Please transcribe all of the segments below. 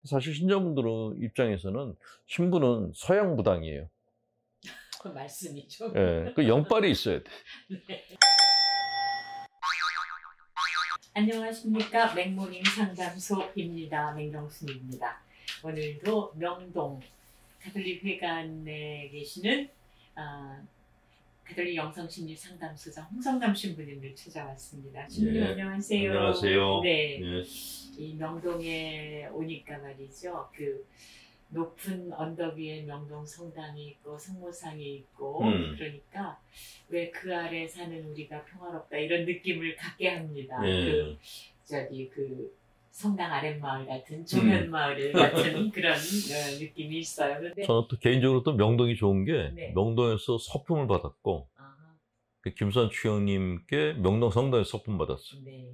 사실 신자분들 입장에서는 신부는 서양 무당이에요. 그 말씀이죠. 예, 그 영빨이 있어야 돼. 네. 안녕하십니까. 맥모닝 상담소입니다. 맹정순입니다. 오늘도 명동 가톨릭 회관에 계시는 가톨릭 영성심리 상담소장 홍성남 신부님을 찾아왔습니다. 신부님 예, 안녕하세요. 안녕하세요. 네. 예. 이 명동에 오니까 말이죠. 그 높은 언덕 위에 명동 성당이 있고 성모상이 있고 그러니까 왜 그 아래 사는 우리가 평화롭다 이런 느낌을 갖게 합니다. 예. 그 성당 아랫마을 같은 조면마을 같은 그런 느낌이 있어요. 근데 저는 또 개인적으로 또 명동이 좋은 게 네. 명동에서 서품을 받았고 그 김수환 추형님께 명동 성당에서 서품 받았어요. 네.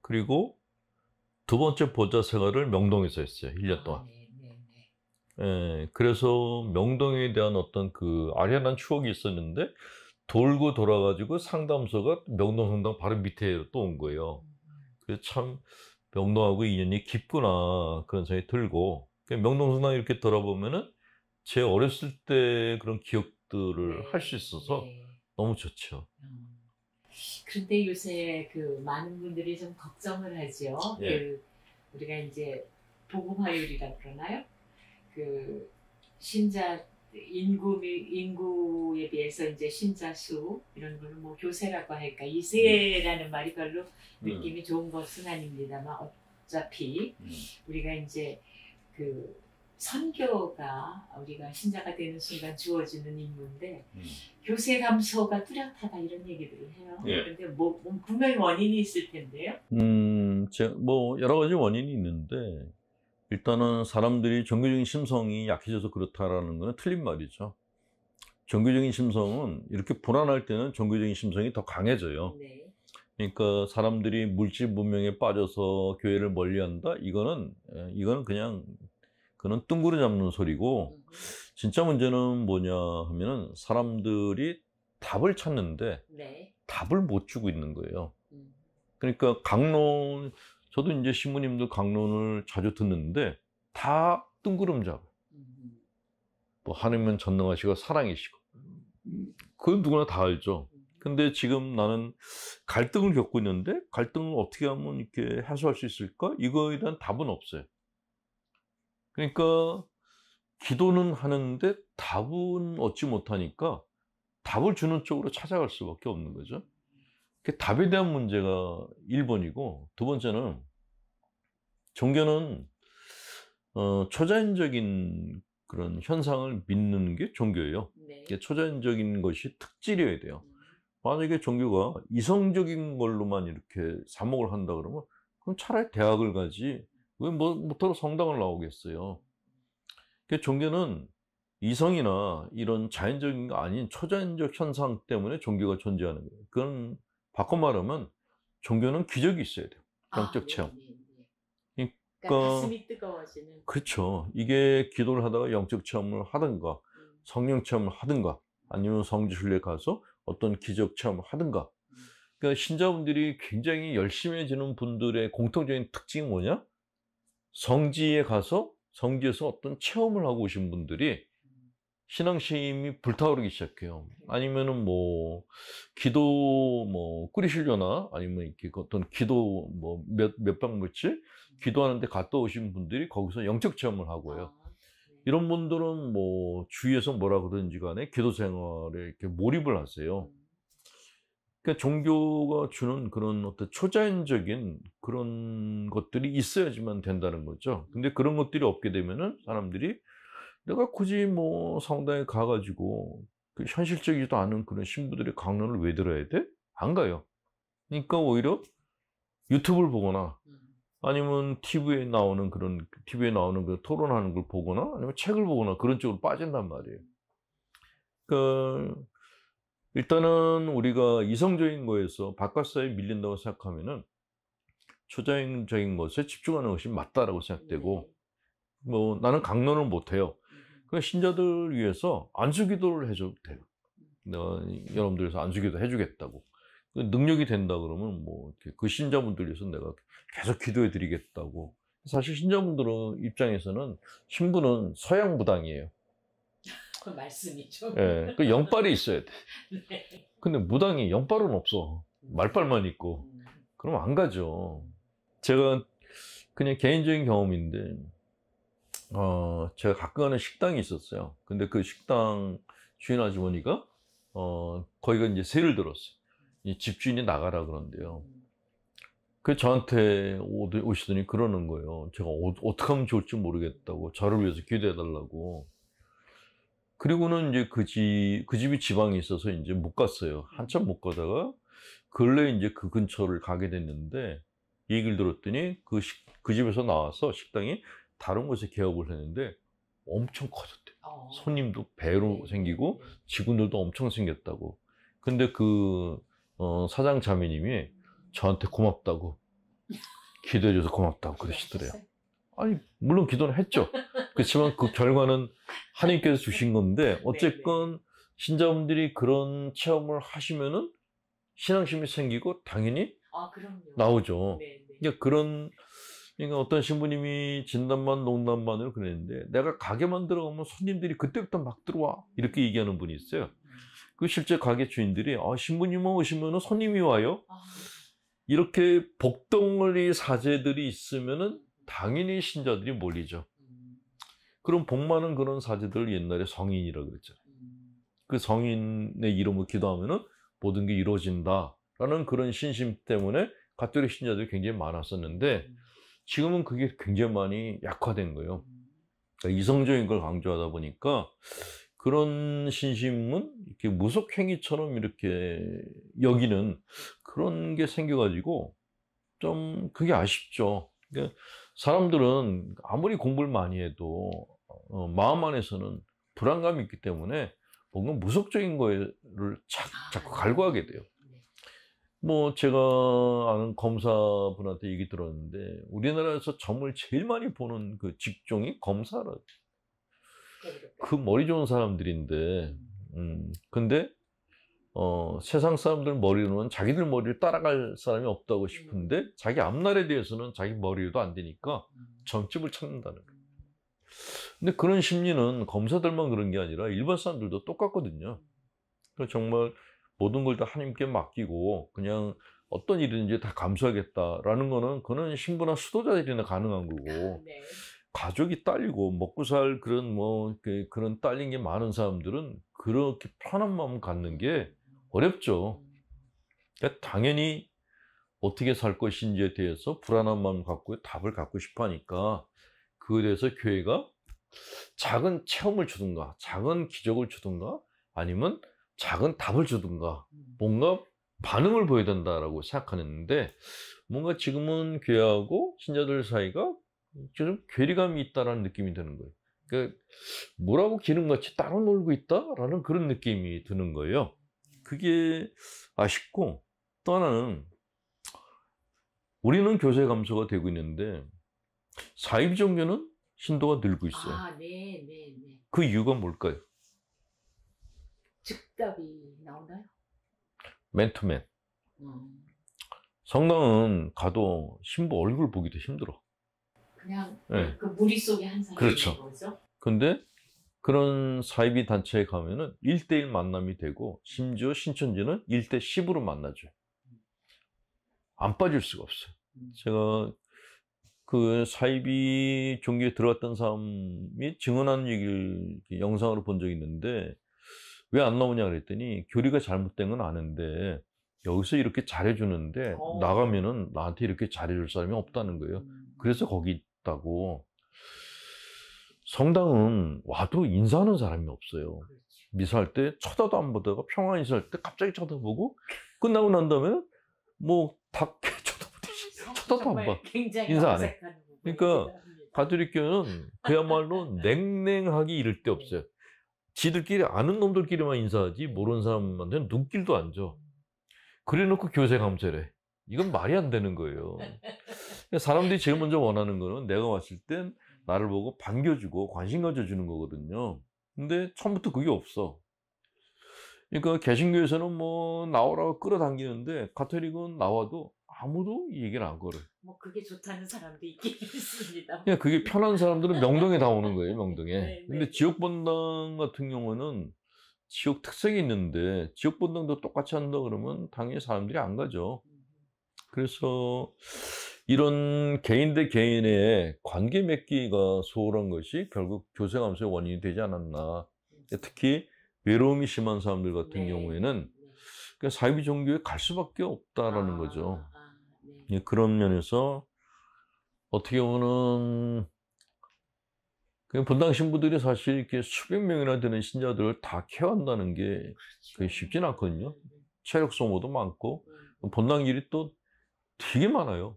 그리고 두 번째 보좌 생활을 명동에서 했어요. 1년 동안. 네. 예, 그래서 명동에 대한 어떤 그 아련한 추억이 있었는데 돌고 돌아가지고 상담소가 명동 성당 바로 밑에 또 온 거예요. 그래서 참 명동하고 인연이 깊구나 그런 생각이 들고, 명동 성당 이렇게 돌아보면은 제 어렸을 때 그런 기억들을 할 수 있어서 너무 좋죠. 그런데 요새 그 많은 분들이 좀 걱정을 하죠. 예. 그 우리가 이제 복음화율이라 그러나요? 그 신자 인구에 비해서 이제 신자 수 이런 거를 뭐 교세라고 할까, 이세라는 말이 별로 느낌이 좋은 것은 아닙니다만 어차피 우리가 이제 그 선교가 우리가 신자가 되는 순간 주어지는 임무인데 교세 감소가 뚜렷하다 이런 얘기들을 해요. 예. 그런데 뭐 분명히 원인이 있을 텐데요. 뭐 여러 가지 원인이 있는데 일단은 사람들이 종교적인 심성이 약해져서 그렇다라는 건 틀린 말이죠. 종교적인 심성은 이렇게 불안할 때는 종교적인 심성이 더 강해져요. 네. 그러니까 사람들이 물질 문명에 빠져서 교회를 멀리한다. 이거는 그냥 그건 뜬구름 잡는 소리고, 진짜 문제는 뭐냐 하면은 사람들이 답을 찾는데 네. 답을 못 주고 있는 거예요. 그러니까 강론, 저도 이제 신부님들 강론을 자주 듣는데 다 뜬구름 잡아요. 뭐 하나님은 전능하시고 사랑이시고, 그건 누구나 다 알죠. 근데 지금 나는 갈등을 겪고 있는데 갈등을 어떻게 하면 이렇게 해소할 수 있을까? 이거에 대한 답은 없어요. 그러니까 기도는 하는데 답은 얻지 못하니까 답을 주는 쪽으로 찾아갈 수밖에 없는 거죠. 그 답에 대한 문제가 1번이고, 두 번째는 종교는 초자연적인 그런 현상을 믿는 게 종교예요. 네. 초자연적인 것이 특질이어야 돼요. 만약에 종교가 이성적인 걸로만 이렇게 사목을 한다 그러면 그럼 차라리 대학을 가지 왜 뭐부터 성당을 나오겠어요. 종교는 이성이나 이런 자연적인 거 아닌 초자연적 현상 때문에 종교가 존재하는 거예요. 그건 바꿔 말하면 종교는 기적이 있어야 돼요. 영적 체험. 그러니까 그러니까 가슴이 뜨거워지는. 그렇죠. 이게 기도를 하다가 영적 체험을 하든가 성령 체험을 하든가 아니면 성지순례 가서 어떤 기적 체험을 하든가. 그러니까 신자분들이 굉장히 열심해지는 분들의 공통적인 특징이 뭐냐? 성지에 가서 성지에서 어떤 체험을 하고 오신 분들이 신앙심이 불타오르기 시작해요. 아니면은 뭐 기도 뭐 끓이시려나 아니면 이렇게 어떤 기도 뭐 몇 박 며칠 기도하는데 갔다 오신 분들이 거기서 영적 체험을 하고요. 이런 분들은 뭐 주위에서 뭐라 그러든지 간에 기도 생활에 이렇게 몰입을 하세요. 그러니까 종교가 주는 그런 어떤 초자연적인 그런 것들이 있어야지만 된다는 거죠. 근데 그런 것들이 없게 되면은 사람들이 내가 굳이 뭐 성당에 가가지고 그 현실적이지도 않은 그런 신부들의 강론을 왜 들어야 돼? 안 가요. 그러니까 오히려 유튜브를 보거나 아니면 TV에 나오는 그 토론하는 걸 보거나 아니면 책을 보거나 그런 쪽으로 빠진단 말이에요. 그 일단은 우리가 이성적인 거에서 바깥사회에 밀린다고 생각하면은 초자연적인 것에 집중하는 것이 맞다라고 생각되고, 뭐 나는 강론을 못 해요. 그 신자들 위해서 안수기도를 해줘도 돼요. 내가 여러분들에서 안수기도 해주겠다고. 능력이 된다 그러면 뭐 그 신자분들 위해서 내가 계속 기도해 드리겠다고 사실 신자분들 입장에서는 신부는 서양 무당이에요. 그 말씀이죠. 예, 그 영빨이 있어야 돼. 네. 근데 무당이 영빨은 없어. 말빨만 있고. 그럼 안 가죠. 제가 그냥 개인적인 경험인데, 제가 가끔 가는 식당이 있었어요. 근데 그 식당 주인 아주머니가, 거기가 이제 세를 들었어요. 이 집주인이 나가라 그런데요. 그 저한테 오시더니 그러는 거예요. 제가 어떻게 하면 좋을지 모르겠다고. 저를 위해서 기도해달라고. 그리고는 이제 그 집이 지방에 있어서 이제 못 갔어요. 한참 못 가다가 근래 이제 그 근처를 가게 됐는데 얘기를 들었더니 그 집에서 나와서 식당이 다른 곳에 개업을 했는데 엄청 커졌대요. 손님도 배로 생기고 직원들도 엄청 생겼다고. 근데 사장 자매님이 저한테 고맙다고, 기도해줘서 고맙다고 그러시더래요. 아니, 물론 기도는 했죠. 그렇지만 그 결과는 하나님께서 주신 건데, 어쨌건 신자분들이 그런 체험을 하시면은 신앙심이 생기고 당연히 나오죠. 그러니까 어떤 신부님이 진단만 농담만을 그랬는데, 내가 가게만 들어가면 손님들이 그때부터 막 들어와. 이렇게 얘기하는 분이 있어요. 그 실제 가게 주인들이, 신부님만 오시면은 손님이 와요. 이렇게 복덩어리 사제들이 있으면은 당연히 신자들이 몰리죠. 그럼 복 많은 그런 사제들 옛날에 성인이라고 그랬잖아요. 그 성인의 이름으로 기도하면은 모든 게 이루어진다라는 그런 신심 때문에 가톨릭 신자들이 굉장히 많았었는데 지금은 그게 굉장히 많이 약화된 거예요. 그러니까 이성적인 걸 강조하다 보니까 그런 신심은 이렇게 무속행위처럼 이렇게 여기는 그런 게 생겨가지고 좀 그게 아쉽죠. 그러니까 사람들은 아무리 공부를 많이 해도 마음 안에서는 불안감이 있기 때문에 뭔가 무속적인 거를 자꾸 갈구하게 돼요. 뭐 제가 아는 검사분한테 얘기 들었는데 우리나라에서 점을 제일 많이 보는 그 직종이 검사라. 그 머리 좋은 사람들인데, 근데 세상 사람들 머리로는 자기들 머리를 따라갈 사람이 없다고 싶은데 자기 앞날에 대해서는 자기 머리로도 안 되니까 점집을 찾는다는 거예요. 근데 그런 심리는 검사들만 그런 게 아니라 일반 사람들도 똑같거든요. 그러니까 정말 모든 걸 다 하나님께 맡기고 그냥 어떤 일이든지 다 감수하겠다라는 거는 그거는 신부나 수도자들이나 가능한 거고 가족이 딸리고 먹고 살 그런 딸린 게 많은 사람들은 그렇게 편한 마음 갖는 게 어렵죠. 그러니까 당연히 어떻게 살 것인지에 대해서 불안한 마음 갖고 답을 갖고 싶어 하니까 그에 대해서 교회가 작은 체험을 주든가 작은 기적을 주든가 아니면 작은 답을 주든가 뭔가 반응을 보여야 된다라고 생각하는데 뭔가 지금은 교회하고 신자들 사이가 좀 괴리감이 있다라는 느낌이 드는 거예요. 그러니까 뭐라고 기름같이 따로 놀고 있다라는 그런 느낌이 드는 거예요. 그게 아쉽고 또 하나는 우리는 교세 감소가 되고 있는데 사이비 종교는 신도가 늘고 있어요. 그 이유가 뭘까요? 즉답이 나오나요? 맨투맨. 성당은 가도 신부 얼굴 보기도 힘들어. 그냥 그 무리 속에 한 사람이 있는 거죠. 근데 그런 사이비 단체에 가면은 1대1 만남이 되고 심지어 신천지는 1대10으로 만나줘요. 안 빠질 수가 없어요. 제가 그 사이비 종교에 들어갔던 사람이 증언하는 얘기를 영상으로 본 적이 있는데 왜 안 나오냐 그랬더니 교리가 잘못된 건 아는데 여기서 이렇게 잘해주는데 나가면은 나한테 이렇게 잘해줄 사람이 없다는 거예요. 그래서 거기 있다고. 성당은 와도 인사하는 사람이 없어요. 미사할 때 쳐다도 안 보다가 평화 인사할 때 갑자기 쳐다보고 끝나고 난 다음에는 뭐 닭게 쳐다보듯이 쳐다도 안 봐. 인사 안 해. 그러니까 가톨릭 교회는 그야말로 냉랭하게 이럴 데 없어요. 지들끼리 아는 놈들끼리만 인사하지 모르는 사람한테는 눈길도 안 줘. 그래놓고 교세 감세래. 이건 말이 안 되는 거예요. 사람들이 제일 먼저 원하는 거는 내가 왔을 땐 나를 보고 반겨주고 관심 가져주는 거거든요. 근데 처음부터 그게 없어. 그러니까 개신교에서는 뭐 나오라고 끌어당기는데 가톨릭은 나와도 아무도 얘기를 안 걸어요. 뭐 그게 좋다는 사람도 있긴 있습니다. 그냥 그게 편한 사람들은 명동에 다 오는 거예요, 명동에. 네, 근데 네. 지역번당 같은 경우는 지역 특색이 있는데 지역번당도 똑같이 한다 그러면 당연히 사람들이 안 가죠. 그래서 이런 개인 대 개인의 관계 맺기가 소홀한 것이 결국 교세 감소의 원인이 되지 않았나. 특히 외로움이 심한 사람들 같은 네. 경우에는 네. 그러니까 사이비 종교에 갈 수밖에 없다라는 거죠. 네. 예, 그런 면에서 어떻게 보면 그냥 본당 신부들이 사실 이렇게 수백 명이나 되는 신자들을 다 케어한다는 게 그게 쉽진 않거든요. 체력 소모도 많고 본당 일이 또 되게 많아요.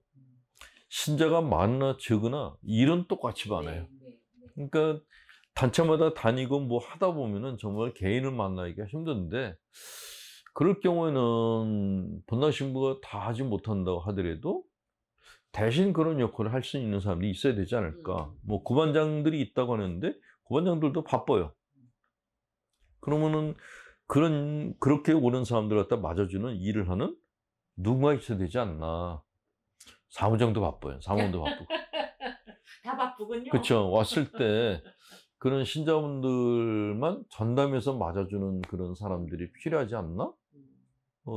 신자가 많으나 적으나 일은 똑같이 많아요. 그러니까 단체마다 다니고 뭐 하다 보면은 정말 개인을 만나기가 힘든데 그럴 경우에는 본당 신부가 다 하지 못한다고 하더라도 대신 그런 역할을 할 수 있는 사람이 있어야 되지 않을까. 뭐 구반장들이 있다고 하는데 구반장들도 바빠요. 그러면은 그렇게 오는 사람들 갖다 맞아주는 일을 하는 누군가 있어야 되지 않나. 사무장도 바빠요. 사무원도 바쁘고. 다 바쁘군요. 그렇죠. 왔을 때 그런 신자분들만 전담해서 맞아주는 그런 사람들이 필요하지 않나?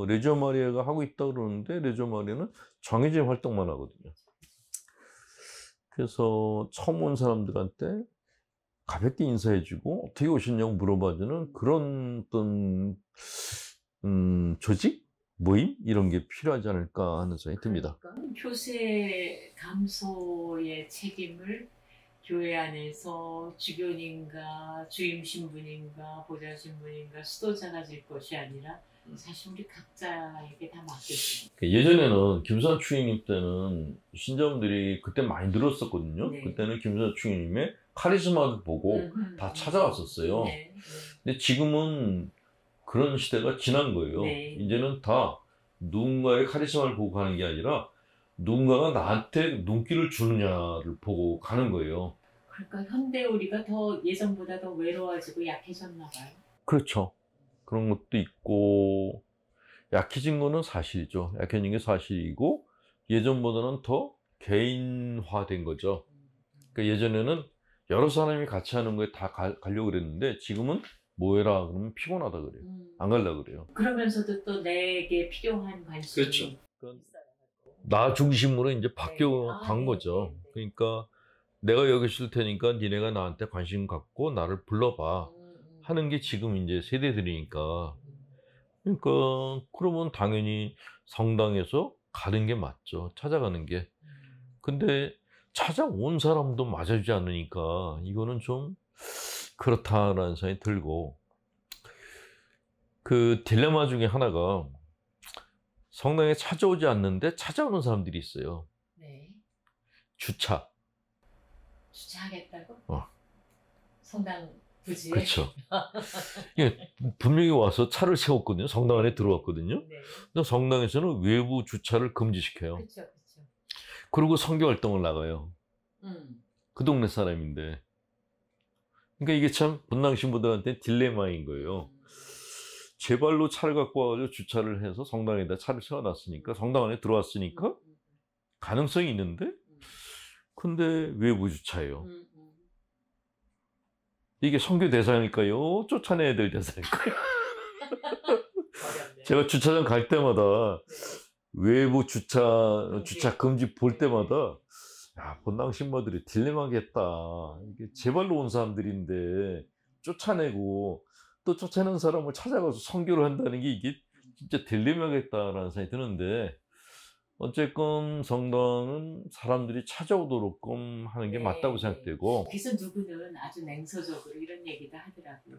레지오 마리아가 하고 있다 그러는데 레지오 마리아는 정해진 활동만 하거든요. 그래서 처음 온 사람들한테 가볍게 인사해주고 어떻게 오셨냐고 물어봐주는 그런 어떤 조직? 모임? 이런 게 필요하지 않을까 하는 생각이 듭니다. 그러니까 교세 감소의 책임을 교회 안에서 주교님과 주임 신부님과 보좌 신부님과 수도자가 질 것이 아니라 사실 우리 각자에게 다 맡겼습니다. 예전에는 김수환 추기님 때는 신자분들이 그때 많이 늘었었거든요. 네. 그때는 김수환 추기님의 카리스마를 보고 다 찾아왔었어요. 네. 근데 지금은 그런 시대가 지난 거예요. 네. 이제는 다 누군가의 카리스마를 보고 가는 게 아니라 누군가가 나한테 눈길을 주느냐를 보고 가는 거예요. 그러니까 현대 우리가 더 예전보다 더 외로워지고 약해졌나 봐요. 그렇죠. 그런 것도 있고 약해진 거는 사실이죠. 약해진 게 사실이고 예전보다는 더 개인화된 거죠. 그러니까 예전에는 여러 사람이 같이 하는 거에 다 가려고 그랬는데 지금은 뭐 해라 그러면 피곤하다 그래요. 안 가려고 그래요. 그러면서도 또 내게 필요한 관심이 그렇죠. 있어야 하고. 나 중심으로 이제 바뀌어 네. 간 네, 거죠. 네, 네. 그러니까 내가 여기 있을 테니까 니네가 나한테 관심 갖고 나를 불러봐 하는 게 지금 이제 세대들이니까. 그러니까 그러면 당연히 성당에서 가는 게 맞죠. 찾아가는 게. 근데 찾아온 사람도 맞아주지 않으니까 이거는 좀 그렇다라는 생각이 들고 그 딜레마 중에 하나가 성당에 찾아오지 않는데 찾아오는 사람들이 있어요. 네. 주차. 주차하겠다고? 성당 부지에? 그렇죠. 예, 분명히 와서 차를 세웠거든요. 성당 안에 들어왔거든요. 네. 근데 성당에서는 외부 주차를 금지시켜요. 그렇죠. 그리고 선교 활동을 나가요. 그 동네 사람인데. 그러니까 이게 참 본당 신부들한테 딜레마인 거예요. 제 발로 차를 갖고 와가지고 주차를 해서 성당에다 차를 세워놨으니까 성당 안에 들어왔으니까 가능성이 있는데 근데 외부 주차예요. 이게 선교 대상일까요? 쫓아내야 될 대상일까요? 제가 주차장 갈 때마다 외부 주차 금지 볼 때마다 야, 본당 신부들이 딜레마겠다. 이게 제 발로 온 사람들인데 쫓아내고 또 쫓아내는 사람을 찾아가서 선교를 한다는 게 이게 진짜 딜레마겠다라는 생각이 드는데 어쨌건 성당은 사람들이 찾아오도록끔 하는 게 맞다고 생각되고. 그래서 누구는 아주 냉소적으로 이런 얘기도 하더라고요.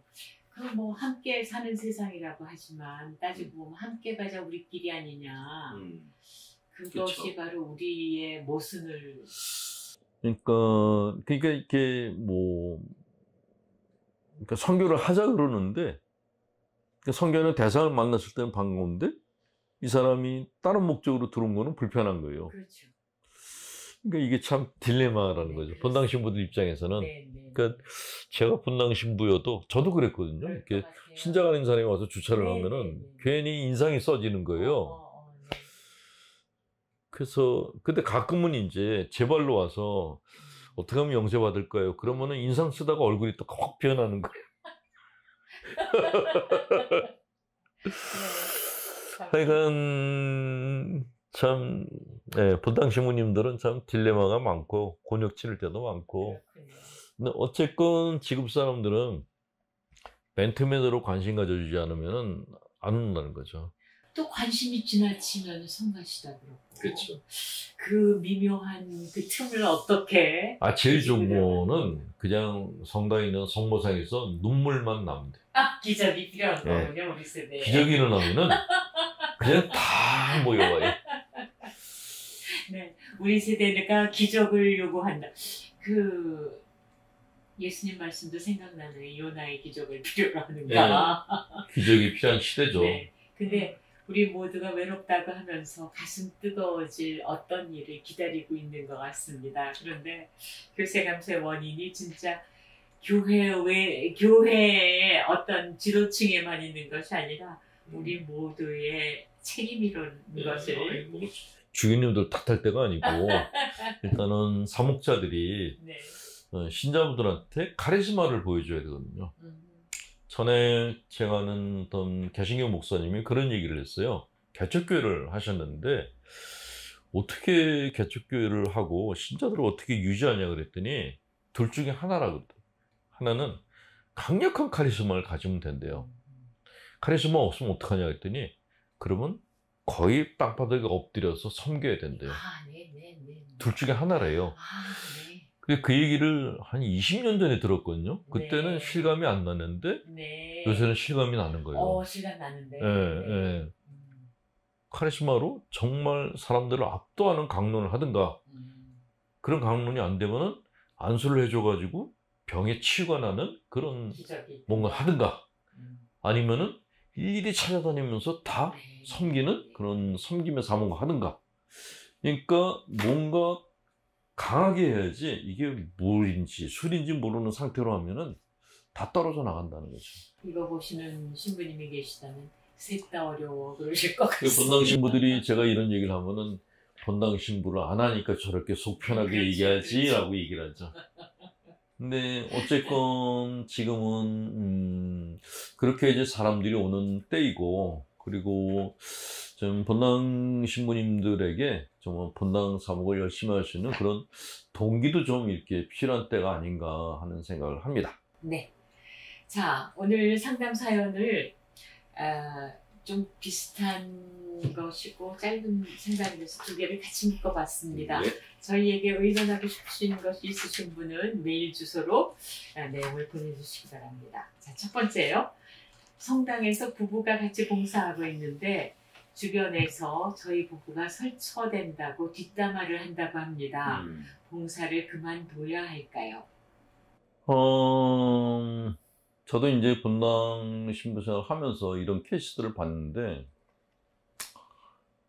그럼 뭐 함께 사는 세상이라고 하지만 따지고 보면 함께 가자 우리끼리 아니냐. 그것이 그쵸. 바로 우리의 모순을. 그러니까 이게 뭐 그러니까 선교를 하자 그러는데 그러니까 선교는 대상을 만났을 때는 반가운데 이 사람이 다른 목적으로 들어온 거는 불편한 거예요. 그렇죠. 그러니까 이게 참 딜레마라는 네, 거죠. 그렇습니다. 본당 신부들 입장에서는. 네. 그러니까 제가 본당 신부여도 저도 그랬거든요. 그럴 이렇게 것 같아요. 신자 가는 사람이 와서 주차를 네, 하면은 네. 괜히 인상이 써지는 거예요. 네. 그래서 근데 가끔은 이제 제 발로 와서 어떻게 하면 영세 받을까요? 그러면은 인상 쓰다가 얼굴이 또 확 변하는 거예요. 하여간 참 본당 신부님들은 참 딜레마가 많고 곤욕 치를 때도 많고. 근데 어쨌건 지급 사람들은 맨투맨으로 관심 가져주지 않으면은 안 온다는 거죠. 또 관심이 지나치면 성가시다 그러고. 그렇죠. 그 미묘한 그 틈을 어떻게? 제일 좋은 거는 그냥 성당에 있는 성모상에서 눈물만 나면 돼. 기적이 필요한 거군요, 우리 세대에. 기적이 일어나면은 그냥 다 모여와요. 네, 우리 세대가 기적을 요구한다. 그 예수님 말씀도 생각나는 요나의 기적을 필요로 하는가. 기적이 필요한 시대죠. 네, 근데 우리 모두가 외롭다고 하면서 가슴 뜨거워질 어떤 일을 기다리고 있는 것 같습니다. 그런데 교세감소의 원인이 진짜 교회의 어떤 지도층에만 있는 것이 아니라 우리 모두의 책임이라는 것을. 주인님들 탓할 때가 아니고 일단은 사목자들이 신자분들한테 카리스마를 보여줘야 되거든요. 전에 제가 아는 어떤 개신교 목사님이 그런 얘기를 했어요. 개척교회를 하셨는데 어떻게 개척교회를 하고 신자들을 어떻게 유지하냐 그랬더니 둘 중에 하나라거든. 하나는 강력한 카리스마를 가지면 된대요. 카리스마 없으면 어떡하냐 그랬더니 그러면 거의 땅바닥에 엎드려서 섬겨야 된대요. 둘 중에 하나래요. 그 얘기를 한 20년 전에 들었거든요. 그때는 실감이 안 났는데 요새는 실감이 나는 거예요. 실감 나는데. 카리스마로 정말 사람들을 압도하는 강론을 하든가 그런 강론이 안 되면은 안수를 해줘가지고 병에 치유가 나는 그런 뭔가 하든가 아니면은 일일이 찾아다니면서 다 섬기는 그런 섬김의 사모가 하든가. 그러니까 뭔가 강하게 해야지 이게 물인지 술인지 모르는 상태로 하면은 다 떨어져 나간다는 거죠. 이거 보시는 신부님이 계시다면 셋 다 어려워 그러실 것 같습니다. 본당 신부들이 제가 이런 얘기를 하면은 본당 신부를 안 하니까 저렇게 속 편하게 얘기하지라고 얘기를 하죠. 근데 어쨌건 지금은 그렇게 이제 사람들이 오는 때이고 그리고 좀 본당 신부님들에게 정말 본당 사목을 열심히 할 수 있는 그런 동기도 좀 이렇게 필요한 때가 아닌가 하는 생각을 합니다. 네. 자, 오늘 상담 사연을 좀 비슷한 것이고 짧은 상담에서 두 개를 같이 묶어봤습니다. 저희에게 의논하고 싶으신 것이 있으신 분은 메일 주소로 내용을 보내주시기 바랍니다. 자, 첫 번째요. 성당에서 부부가 같이 봉사하고 있는데 주변에서 저희 부부가 설처된다고 뒷담화를 한다고 합니다. 봉사를 그만둬야 할까요? 저도 이제 본당 신부 생활을 하면서 이런 케이스들을 봤는데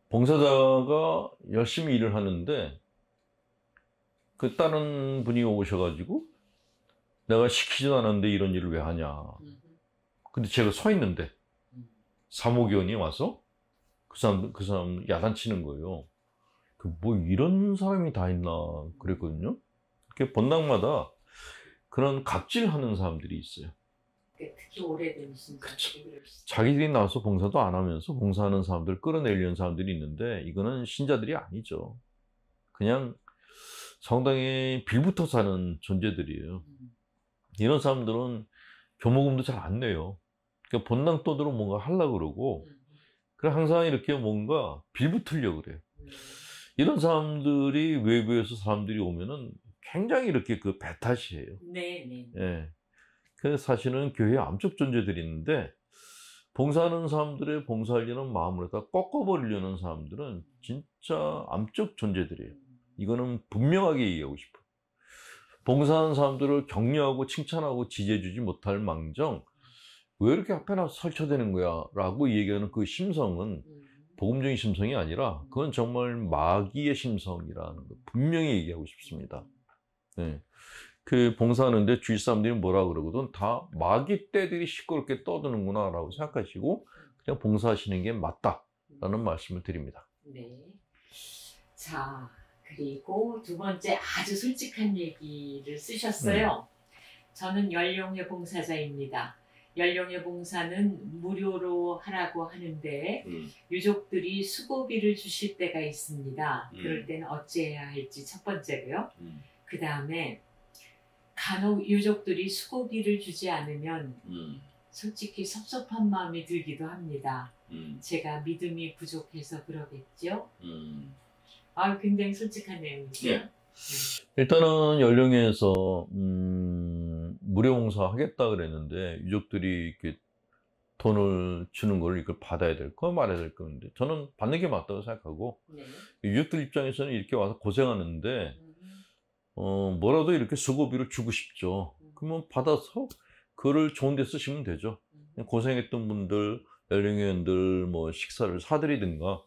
봉사자가 열심히 일을 하는데 그 다른 분이 오셔가지고 내가 시키지도 않았는데 이런 일을 왜 하냐. 근데 제가 서 있는데 사모교원이 와서 그 사람 야단치는 거예요. 뭐 이런 사람이 다 있나 그랬거든요. 이렇게 본당마다 그런 갑질하는 사람들이 있어요. 특히 오래된 신자들이. 자기들이 나와서 봉사도 안 하면서 봉사하는 사람들 끌어내려는 사람들이 있는데 이거는 신자들이 아니죠. 그냥 성당에 빌부터 사는 존재들이에요. 이런 사람들은 교모금도 잘 안 내요. 그러니까 본당 돈으로 뭔가 하려고 그러고 그래 항상 이렇게 뭔가 빌붙으려고 그래요. 이런 사람들이 외부에서 사람들이 오면은 굉장히 이렇게 그 배탓이에요. 예. 그래서 사실은 교회에 암적 존재들이 있는데 봉사하는 사람들의 봉사하려는 마음을 다 꺾어버리려는 사람들은 진짜 암적 존재들이에요. 이거는 분명하게 얘기하고 싶어요. 봉사하는 사람들을 격려하고 칭찬하고 지지해주지 못할 망정 왜 이렇게 앞에 나서 설쳐대는 거야 라고 얘기하는 그 심성은 복음적인 심성이 아니라 그건 정말 마귀의 심성이라는 거 분명히 얘기하고 싶습니다. 네. 그 봉사하는데 주위 사람들이 뭐라 그러거든 다 마귀 떼들이 시끄럽게 떠드는구나 라고 생각하시고 그냥 봉사하시는 게 맞다라는 말씀을 드립니다. 네. 자, 그리고 두 번째 아주 솔직한 얘기를 쓰셨어요. 저는 연령회 봉사자입니다. 연령회 봉사는 무료로 하라고 하는데 유족들이 수고비를 주실 때가 있습니다. 그럴 때는 어찌해야 할지 첫 번째고요. 그 다음에 간혹 유족들이 수고비를 주지 않으면 솔직히 섭섭한 마음이 들기도 합니다. 제가 믿음이 부족해서 그러겠죠. 아, 굉장히 솔직한 내용이죠. 예. 일단은 연령회에서 무료 봉사 하겠다 그랬는데 유족들이 이렇게 돈을 주는 걸 이걸 받아야 될 거 말아야 될 건데 저는 받는 게 맞다고 생각하고 네. 유족들 입장에서는 이렇게 와서 고생하는데 뭐라도 이렇게 수고비를 주고 싶죠. 그러면 받아서 그걸 좋은 데 쓰시면 되죠. 고생했던 분들, 연령회원들 뭐 식사를 사드리든가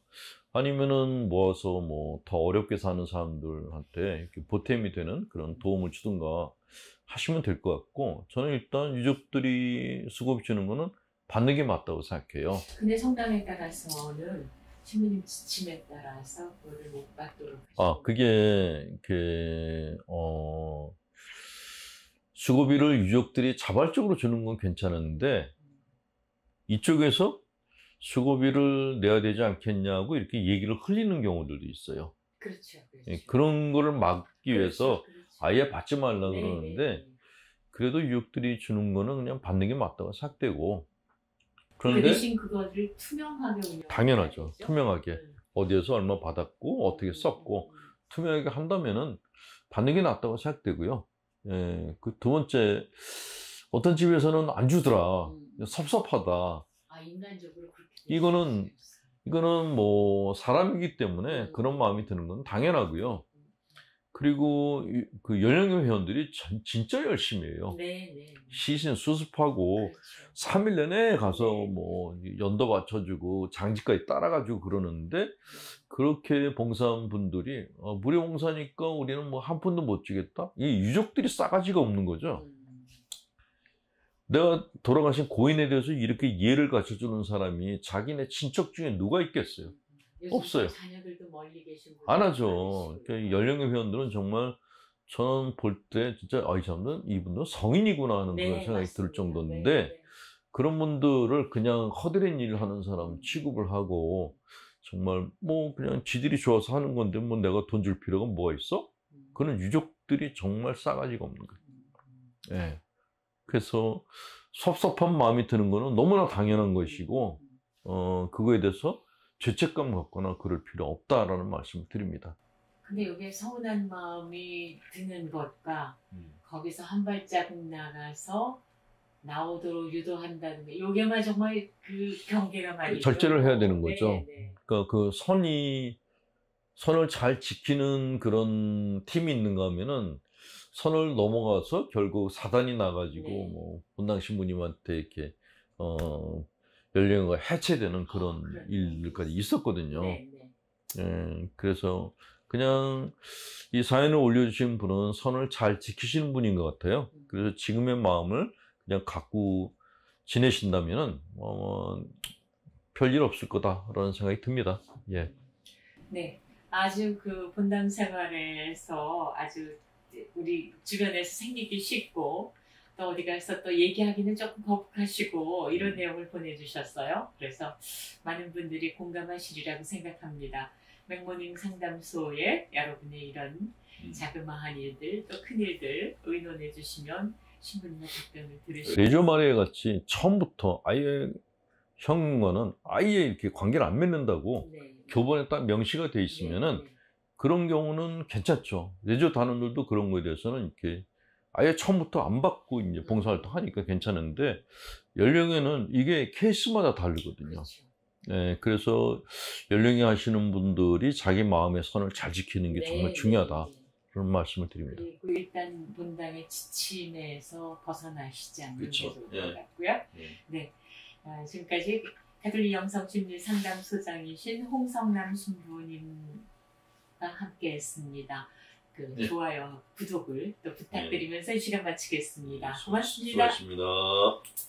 아니면은 모아서 뭐 더 어렵게 사는 사람들한테 이렇게 보탬이 되는 그런 도움을 주든가 하시면 될 것 같고 저는 일단 유족들이 수고비 주는 거는 받는 게 맞다고 생각해요. 근데 성당에 따라서는 신부님 지침에 따라서 그거를 못 받도록 아, 그게 수고비를 유족들이 자발적으로 주는 건 괜찮은데 이쪽에서 수고비를 내야 되지 않겠냐고 이렇게 얘기를 흘리는 경우들도 있어요. 그렇죠. 예, 그런 거를 막기 위해서 그렇죠. 아예 받지 말라 네, 그러는데 네. 그래도 유족들이 주는 거는 그냥 받는 게 맞다고 생각되고 그 그런데 대신 그거를 투명하게 운영해야죠. 당연하죠. 투명하게 어디에서 얼마 받았고 어떻게 음, 썼고 투명하게 한다면은 받는 게 낫다고 생각되고요. 예, 그 두 번째 어떤 집에서는 안 주더라. 섭섭하다. 아, 인간적으로 그렇게 이거는 뭐 사람이기 때문에 그런 마음이 드는 건 당연하고요. 그리고 그 연령회 회원들이 진짜 열심히 해요. 네. 시신 수습하고 그렇죠. 3일 내내 가서 네. 뭐 연도 맞춰주고 장지까지 따라가지고 그러는데 그렇게 봉사한 분들이 무료 봉사니까 우리는 뭐 한 푼도 못 주겠다? 이 유족들이 싸가지가 없는 거죠. 내가 돌아가신 고인에 대해서 이렇게 예를 갖춰주는 사람이 자기네 친척 중에 누가 있겠어요? 없어요. 자녀들도 멀리 계신 안 하죠. 그러니까 연령의 회원들은 정말 저는 볼 때 진짜 이 사람들은 이분들은 성인이구나 하는 그런 생각이 맞습니다. 들 정도인데 그런 분들을 그냥 허드렛 일을 하는 사람 취급을 하고 정말 뭐 그냥 지들이 좋아서 하는 건데 뭐 내가 돈 줄 필요가 뭐가 있어? 그런 유족들이 정말 싸가지가 없는 거예요. 예. 그래서 섭섭한 마음이 드는 거는 너무나 당연한 것이고 그거에 대해서 죄책감 갖거나 그럴 필요 없다라는 말씀을 드립니다. 근데 여기에 서운한 마음이 드는 것과 거기서 한 발자국 나가서 나오도록 유도한다는 게 요게만 정말 그 경계가 말이죠. 절제를 해야 되는 거죠. 네. 그러니까 그 선을 잘 지키는 그런 팀이 있는가 하면은 선을 넘어가서 결국 사단이 나가지고 뭐 본당 신부님한테 이렇게 연령회가 해체되는 그런 일들까지 있었거든요. 예, 그래서 그냥 이 사연을 올려주신 분은 선을 잘 지키시는 분인 것 같아요. 그래서 지금의 마음을 그냥 갖고 지내신다면은 별일 없을 거다라는 생각이 듭니다. 예. 네, 아주 그 본당 생활에서 아주 우리 주변에서 생기기 쉽고 또 어디 가서 또 얘기하기는 조금 거북하시고 이런 내용을 보내주셨어요. 그래서 많은 분들이 공감하시리라고 생각합니다. 맥모닝 상담소에 여러분의 이런 자그마한 일들 또 큰 일들 의논해 주시면 신부님의 답변을 들으시고 레조 마리아 같이 처음부터 아예 형과는 아예 이렇게 관계를 안 맺는다고 교본에 딱 명시가 돼 있으면은 그런 경우는 괜찮죠. 레조 단원들도 그런 거에 대해서는 이렇게 아예 처음부터 안 받고 이제 봉사활동 하니까 괜찮은데 연령회는 이게 케이스마다 다르거든요. 그렇죠. 네, 그래서 연령회 하시는 분들이 자기 마음의 선을 잘 지키는 게 정말 중요하다. 그런 말씀을 드립니다. 그리고 일단 본당의 지침에서 벗어나시지 않는 게 그쵸. 좋을 것 같고요. 네. 지금까지 가톨릭 영성심리 상담소장이신 홍성남 신부님과 함께했습니다. 좋아요, 구독을 또 부탁드리면서 이 시간 마치겠습니다. 고맙습니다. 수고하셨습니다.